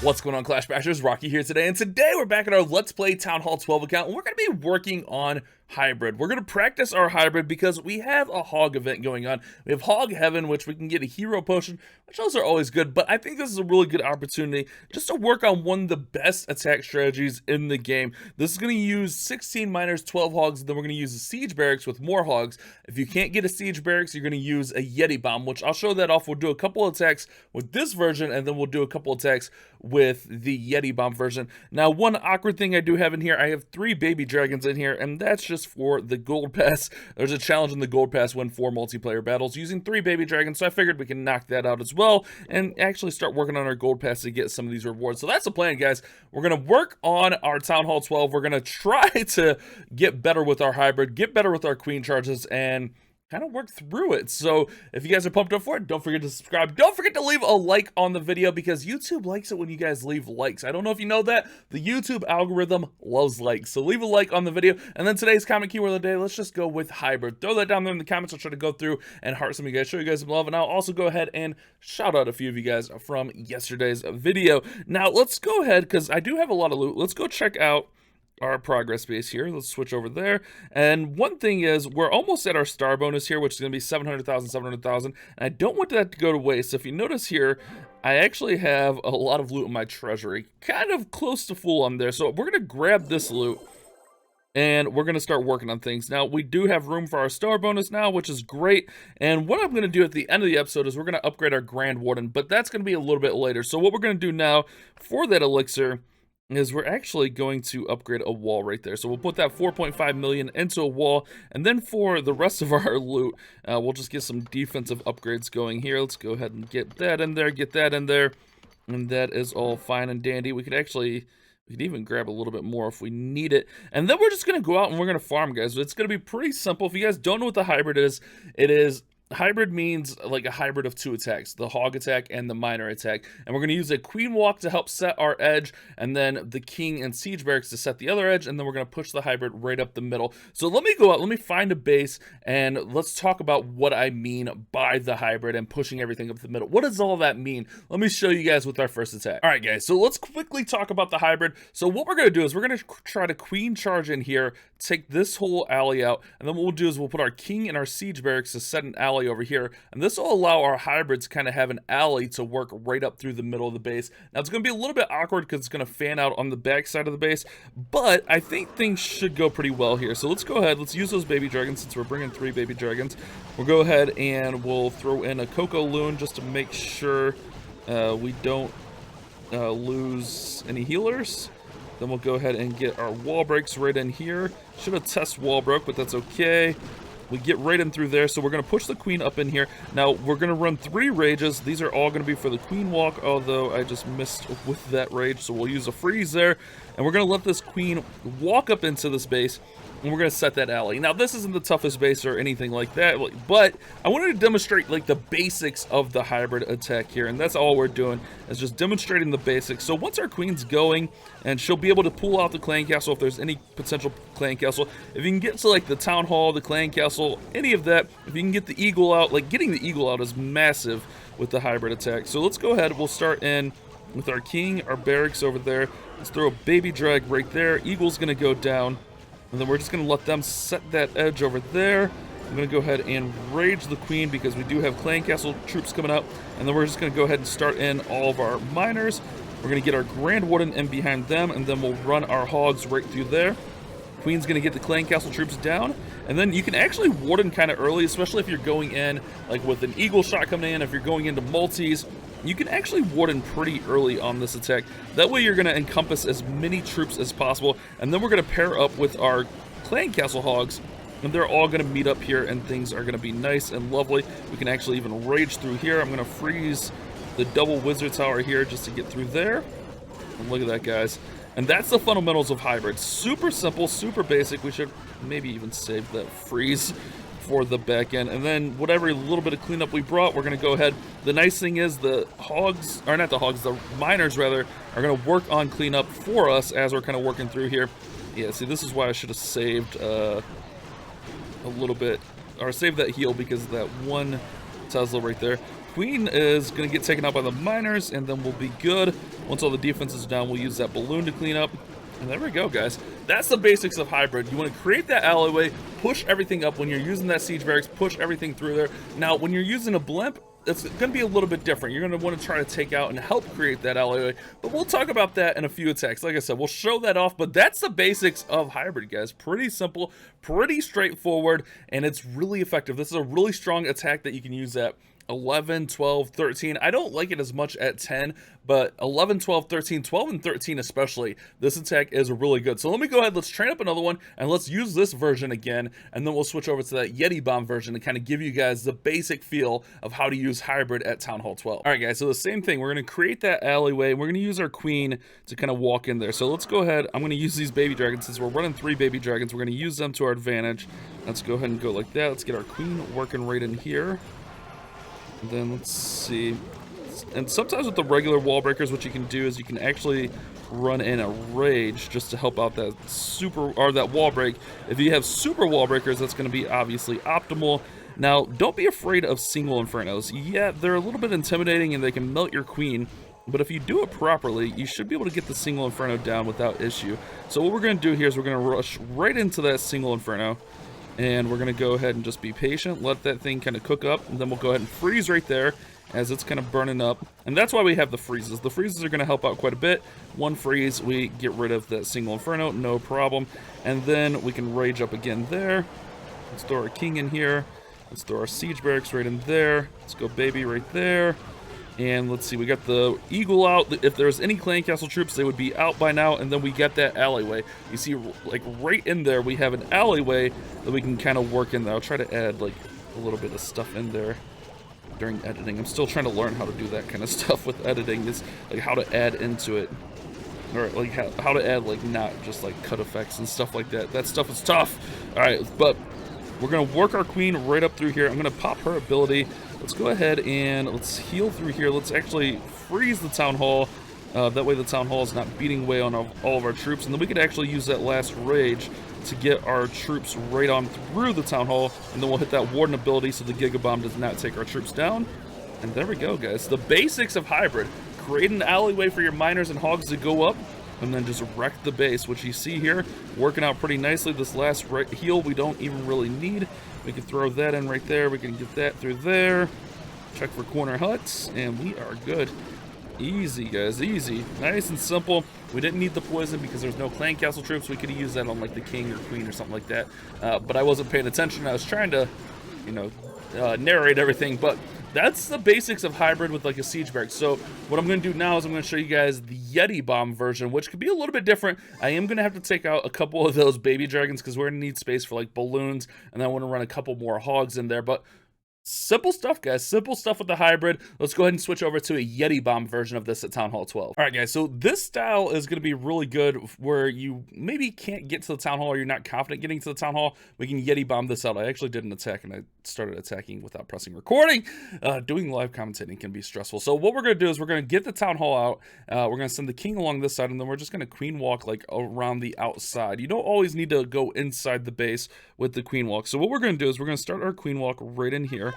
What's going on, Clash Bashers? Rocky here today, and today we're back at our Let's Play Town Hall 12 account, and we're going to be working on hybrid. We're going to practice our hybrid because we have a hog event going on. We have Hog Heaven, which we can get a hero potion, which those are always good, but I think this is a really good opportunity just to work on one of the best attack strategies in the game. This is going to use 16 miners, 12 hogs, and then we're going to use a siege barracks with more hogs. If you can't get a siege barracks, you're going to use a Yeti bomb, which I'll show that off. We'll do a couple attacks with this version, and then we'll do a couple attacks with the Yeti bomb version. Now, one awkward thing I do have in here, I have 3 baby dragons in here, and that's just for the gold pass. There's a challenge in the gold pass, win 4 multiplayer battles using 3 baby dragons, so I figured we can knock that out as well and actually start working on our gold pass to get some of these rewards. So that's the plan, guys. We're going to work on our Town Hall 12. We're going to try to get better with our hybrid, get better with our queen charges, and kind of work through it. So if you guys are pumped up for it, don't forget to subscribe. Don't forget to leave a like on the video because YouTube likes it when you guys leave likes. I don't know if you know that. The YouTube algorithm loves likes. So leave a like on the video. And then today's comment keyword of the day, let's just go with hybrid. Throw that down there in the comments. I'll try to go through and heart some of you guys, show you guys some love. And I'll also go ahead and shout out a few of you guys from yesterday's video. Now let's go ahead because I do have a lot of loot. Let's go check out our progress base here. Let's switch over there. And one thing is, we're almost at our star bonus here, which is going to be 700,000, 700,000. And I don't want that to go to waste. So if you notice here, I actually have a lot of loot in my treasury, kind of close to full on there. So we're going to grab this loot and we're going to start working on things. Now, we do have room for our star bonus now, which is great. And what I'm going to do at the end of the episode is we're going to upgrade our Grand Warden, but that's going to be a little bit later. So what we're going to do now for that elixir is we're actually going to upgrade a wall right there. So we'll put that 4.5 million into a wall, and then for the rest of our loot, we'll just get some defensive upgrades going here. Let's go ahead and get that in there, get that in there, and that is all fine and dandy. We could even grab a little bit more if we need it. And then we're just going to go out and we're going to farm, guys. It's going to be pretty simple. If you guys don't know what the hybrid is, hybrid means like a hybrid of 2 attacks, the hog attack and the miner attack. And we're going to use a queen walk to help set our edge, and then the king and siege barracks to set the other edge, and then we're going to push the hybrid right up the middle. So let me go out, let me find a base, and let's talk about what I mean by the hybrid and pushing everything up the middle. What does all that mean? Let me show you guys with our first attack. All right, guys, so let's quickly talk about the hybrid. So what we're going to do is we're going to try to queen charge in here, take this whole alley out, and then what we'll do is we'll put our king and our siege barracks to set an alley over here, and this will allow our hybrids to kind of have an alley to work right up through the middle of the base. Now it's going to be a little bit awkward because it's going to fan out on the back side of the base, but I think things should go pretty well here. So let's go ahead, let's use those baby dragons since we're bringing 3 baby dragons. We'll go ahead and we'll throw in a Cocoa Loon just to make sure we don't lose any healers. Then we'll go ahead and get our wall breaks right in here. Should have test wall broke, but that's okay. We get right in through there, so we're going to push the queen up in here. Now, we're going to run 3 rages. These are all going to be for the queen walk, although I just missed with that rage, so we'll use a freeze there. And we're going to let this queen walk up into this base, and we're going to set that alley. Now, this isn't the toughest base or anything like that, but I wanted to demonstrate like the basics of the hybrid attack here, and that's all we're doing, is just demonstrating the basics. So once our queen's going, and she'll be able to pull out the clan castle if there's any potential clan castle. If you can get to like the town hall, the clan castle, any of that, if you can get the eagle out, like getting the eagle out is massive with the hybrid attack. So let's go ahead, we'll start in with our king, our barracks over there. Let's throw a baby drag right there. Eagle's gonna go down, and then we're just gonna let them set that edge over there. I'm gonna go ahead and rage the queen because we do have clan castle troops coming up, and then we're just gonna go ahead and start in all of our miners. We're gonna get our Grand Warden in behind them, and then we'll run our hogs right through there. Queen's gonna get the clan castle troops down, and then you can actually warden kind of early, especially if you're going in like with an eagle shot coming in. If you're going into multis, you can actually warden pretty early on this attack. That way you're gonna encompass as many troops as possible, and then we're gonna pair up with our clan castle hogs, and they're all gonna meet up here, and things are gonna be nice and lovely. We can actually even rage through here. I'm gonna freeze the double wizard tower here just to get through there. And look at that, guys. And that's the fundamentals of hybrid. Super simple, super basic. We should maybe even save that freeze for the back end. And then whatever little bit of cleanup we brought, we're going to go ahead. The nice thing is the hogs, or not the hogs, the miners rather, are going to work on cleanup for us as we're kind of working through here. Yeah, see, this is why I should have saved a little bit, or saved that heal, because that one Tesla right there. Queen is going to get taken out by the miners, and then we'll be good. Once all the defense is down, we'll use that balloon to clean up. And there we go, guys. That's the basics of hybrid. You want to create that alleyway, push everything up. When you're using that siege barracks, push everything through there. Now, when you're using a blimp, it's going to be a little bit different. You're going to want to try to take out and help create that alleyway, but we'll talk about that in a few attacks. Like I said, we'll show that off, but that's the basics of hybrid, guys. Pretty simple, pretty straightforward, and it's really effective. This is a really strong attack that you can use at 11, 12, 13. I don't like it as much at 10, but 11, 12, 13, 12, and 13 especially, this attack is really good. So let me go ahead, let's train up another one, and let's use this version again, and then we'll switch over to that Yeti bomb version to kind of give you guys the basic feel of how to use hybrid at Town Hall 12. All right, guys, so the same thing. We're going to create that alleyway. We're going to use our queen to kind of walk in there. So let's go ahead. I'm going to use these baby dragons. Since we're running 3 baby dragons, we're going to use them to our advantage. Let's go ahead and go like that. Let's get our queen working right in here. And then let's see, and sometimes with the regular wall breakers, what you can do is you can actually run in a rage just to help out that that wall break. If you have super wall breakers, that's going to be obviously optimal. Now, don't be afraid of single infernos. Yeah, they're a little bit intimidating and they can melt your queen, but if you do it properly, you should be able to get the single inferno down without issue. So what we're going to do here is we're going to rush right into that single inferno. And we're going to go ahead and just be patient, let that thing kind of cook up, and then we'll go ahead and freeze right there as it's kind of burning up. And that's why we have the freezes. The freezes are going to help out quite a bit. One freeze, we get rid of that single inferno, no problem. And then we can rage up again there. Let's throw our king in here. Let's throw our siege barracks right in there. Let's go baby right there. And let's see, we got the eagle out. If there's any clan castle troops, they would be out by now. And then we get that alleyway. You see, like right in there, we have an alleyway that we can kind of work in there. I'll try to add like a little bit of stuff in there during editing. I'm still trying to learn how to do that kind of stuff with editing. Is like how to add into it, or like how to add like not just like cut effects and stuff like that. That stuff is tough. All right, but we're gonna work our queen right up through here. I'm gonna pop her ability. Let's go ahead and let's heal through here. Let's actually freeze the town hall. That way the town hall is not beating away on all of our troops. And then we could actually use that last rage to get our troops right on through the town hall. And then we'll hit that warden ability so the Giga Bomb does not take our troops down. And there we go, guys. The basics of hybrid. Create an alleyway for your miners and hogs to go up, and then just wreck the base, which you see here working out pretty nicely. This last heal we don't even really need. We can throw that in right there. We can get that through there. Check for corner huts, and we are good. Easy, guys, easy. Nice and simple. We didn't need the poison because there's no clan castle troops. We could have used that on like the king or queen or something like that. But I wasn't paying attention. I was trying to, you know, narrate everything. But that's the basics of hybrid with like a siege barrack. So what I'm going to do now is I'm going to show you guys the Yeti bomb version, which could be a little bit different. I am going to have to take out a couple of those baby dragons because we're going to need space for like balloons, and I want to run a couple more hogs in there. But simple stuff, guys. Simple stuff with the hybrid. Let's go ahead and switch over to a Yeti bomb version of this at Town Hall 12. All right, guys. So this style is going to be really good where you maybe can't get to the town hall or you're not confident getting to the town hall. We can Yeti bomb this out. I actually did an attack and I started attacking without pressing recording. Doing live commentating can be stressful. So what we're going to do is we're going to get the town hall out. We're going to send the king along this side, and then we're just going to queen walk like around the outside. You don't always need to go inside the base with the queen walk. So what we're going to do is we're going to start our queen walk right in here.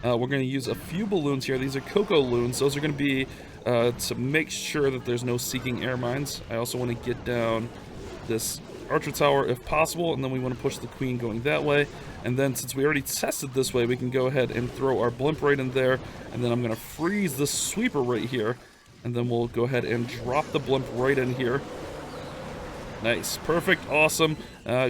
We're going to use a few balloons here. These are cocoa loons. Those are going to be to make sure that there's no seeking air mines. I also want to get down this archer tower if possible, and then we want to push the queen going that way. And then since we already tested this way, we can go ahead and throw our blimp right in there, and then I'm going to freeze this sweeper right here, and then we'll go ahead and drop the blimp right in here. Nice, perfect, awesome.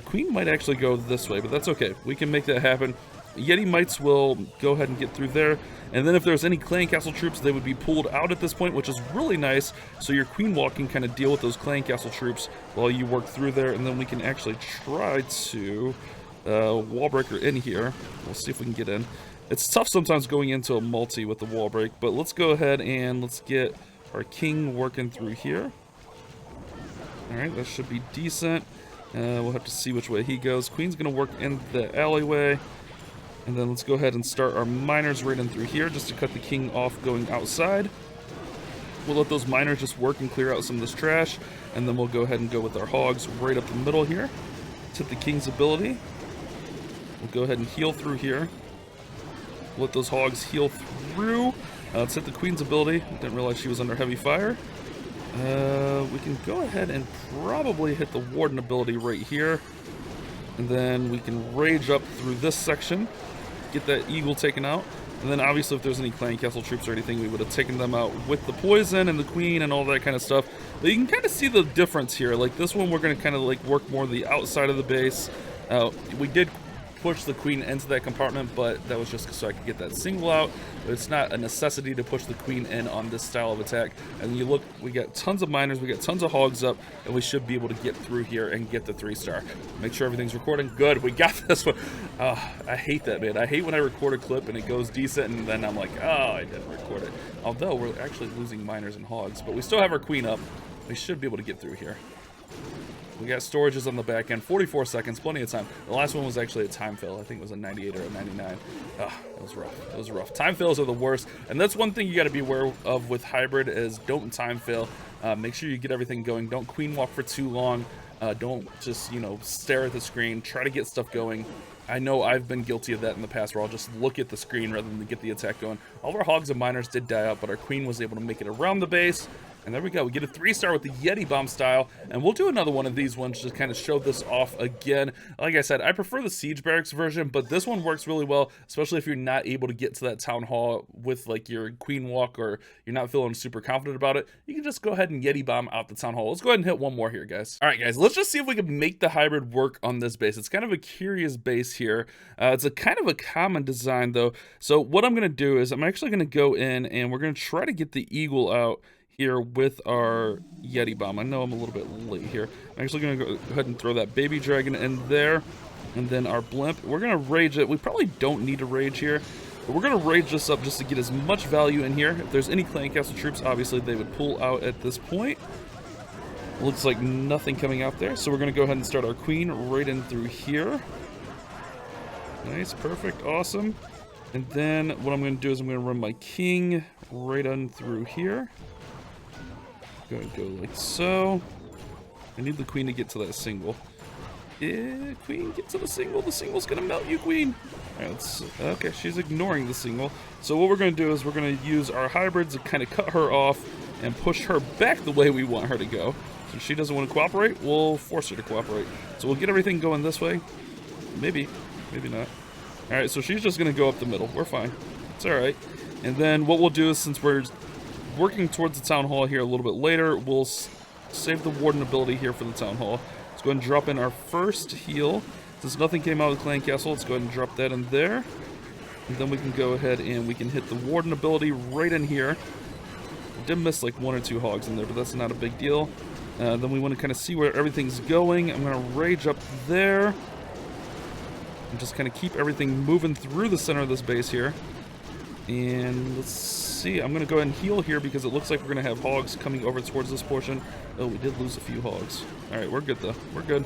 Queen might actually go this way, but that's okay. We can make that happen. Yeti mites will go ahead and get through there, and then if there's any clan castle troops, they would be pulled out at this point, which is really nice. So your queen walk can kind of deal with those clan castle troops while you work through there, and then we can actually try to wall breaker in here. We'll see if we can get in. It's tough sometimes going into a multi with the wall break, but let's go ahead and let's get our king working through here. All right, that should be decent. We'll have to see which way he goes. Queen's gonna work in the alleyway. And then let's go ahead and start our miners right in through here just to cut the king off going outside. We'll let those miners just work and clear out some of this trash. And then we'll go ahead and go with our hogs right up the middle here. Let's hit the king's ability. We'll go ahead and heal through here. Let those hogs heal through. Let's hit the queen's ability. Didn't realize she was under heavy fire. We can go ahead and probably hit the warden ability right here. And then we can rage up through this section, get that eagle taken out. And then obviously if there's any clan castle troops or anything, we would have taken them out with the poison and the queen and all that kind of stuff. But you can kind of see the difference here. Like this one, we're going to kind of like work more the outside of the base. We did push the queen into that compartment, but that was just so I could get that single out. But it's not a necessity to push the queen in on this style of attack. And you look, we got tons of miners, we got tons of hogs up, and we should be able to get through here and get the 3-star. Make sure everything's recording. Good, we got this one. I hate that, man. I hate when I record a clip and it goes decent, and then I'm like, oh, I didn't record it. Although we're actually losing miners and hogs, but we still have our queen up. We should be able to get through here. We got storages on the back end, 44 seconds, plenty of time. The last one was actually a time fail. I think it was a 98 or a 99. That was rough. It was rough. Time fails are the worst, and that's one thing you got to be aware of with hybrid is don't time fail. Make sure you get everything going. Don't queen walk for too long. Don't just, you know, stare at the screen. Try to get stuff going. I know I've been guilty of that in the past where I'll just look at the screen rather than get the attack going. All of our hogs and miners did die out, but our queen was able to make it around the base. And there we go. We get a 3-star with the Yeti bomb style. And we'll do another one of these ones to kind of show this off again. Like I said, I prefer the siege barracks version, but this one works really well, especially if you're not able to get to that town hall with like your queen walk or you're not feeling super confident about it. You can just go ahead and Yeti bomb out the town hall. Let's go ahead and hit one more here, guys. All right, guys, let's just see if we can make the hybrid work on this base. It's kind of a curious base here. It's a kind of a common design though. So what I'm going to do is I'm actually going to go in and we're going to try to get the eagle out here with our Yeti bomb. I know I'm a little bit late here. I'm actually going to go ahead and throw that baby dragon in there. And then our blimp. We're going to rage it. We probably don't need to rage here. But we're going to rage this up just to get as much value in here. If there's any clan castle troops, obviously they would pull out at this point. Looks like nothing coming out there. So we're going to go ahead and start our queen right in through here. Nice, perfect, awesome. And then what I'm going to do is I'm going to run my king right on through here. Going to go like so. I need the queen to get to that single. Yeah, queen, get to the single. The single's going to melt you, queen. All right, okay, she's ignoring the single. So what we're going to do is we're going to use our hybrids to kind of cut her off and push her back the way we want her to go. So if she doesn't want to cooperate, we'll force her to cooperate. So we'll get everything going this way. Maybe, maybe not. All right, so she's just going to go up the middle. We're fine. It's all right. And then what we'll do is, since we're working towards the town hall here a little bit later, we'll save the warden ability here for the town hall. Let's go ahead and drop in our first heal. Since nothing came out of the clan castle, let's go ahead and drop that in there. And then we can go ahead and we can hit the warden ability right in here. We did miss like 1 or 2 hogs in there, but that's not a big deal. Then we want to kind of see where everything's going. I'm going to rage up there. And just kind of keep everything moving through the center of this base here. And let's see, I'm going to go ahead and heal here because it looks like we're going to have hogs coming over towards this portion. Oh, we did lose a few hogs. Alright, we're good though. We're good.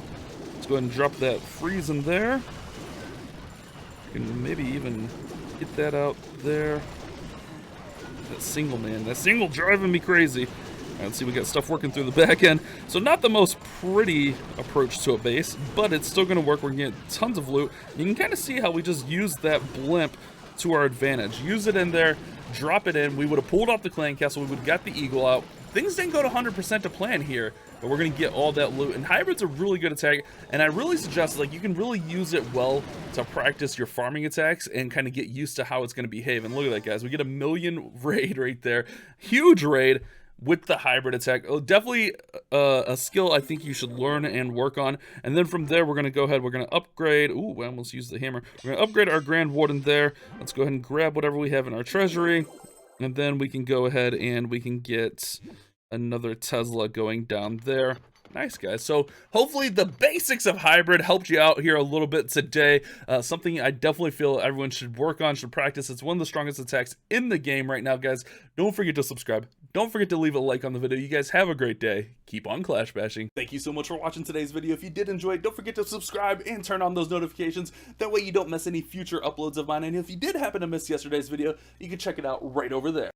Let's go ahead and drop that freeze in there. We can maybe even get that out there. That single, man. That single driving me crazy. Alright, let's see, we got stuff working through the back end. So not the most pretty approach to a base, but it's still going to work. We're going to get tons of loot. You can kind of see how we just used that blimp to our advantage. Use it in there, drop it in. We would have pulled off the clan castle. We would have got the eagle out. Things didn't go to 100% to plan here, but we're going to get all that loot. And hybrid's a really good attack, and I really suggest, like, you can really use it well to practice your farming attacks and kind of get used to how it's going to behave. And look at that, guys. We get a 1,000,000 raid right there. Huge raid with the hybrid attack. Oh, definitely a skill I think you should learn and work on. And then from there, we're going to go ahead. We're going to upgrade. Ooh, I almost used the hammer. We're going to upgrade our Grand Warden there. Let's go ahead and grab whatever we have in our treasury. And then we can go ahead and we can get another Tesla going down there. Nice, guys. So hopefully the basics of hybrid helped you out here a little bit today. Something I definitely feel everyone should work on, should practice. It's one of the strongest attacks in the game right now, guys. Don't forget to subscribe. Don't forget to leave a like on the video. You guys have a great day. Keep on clash bashing. Thank you so much for watching today's video. If you did enjoy it, don't forget to subscribe and turn on those notifications. That way you don't miss any future uploads of mine. And if you did happen to miss yesterday's video, you can check it out right over there.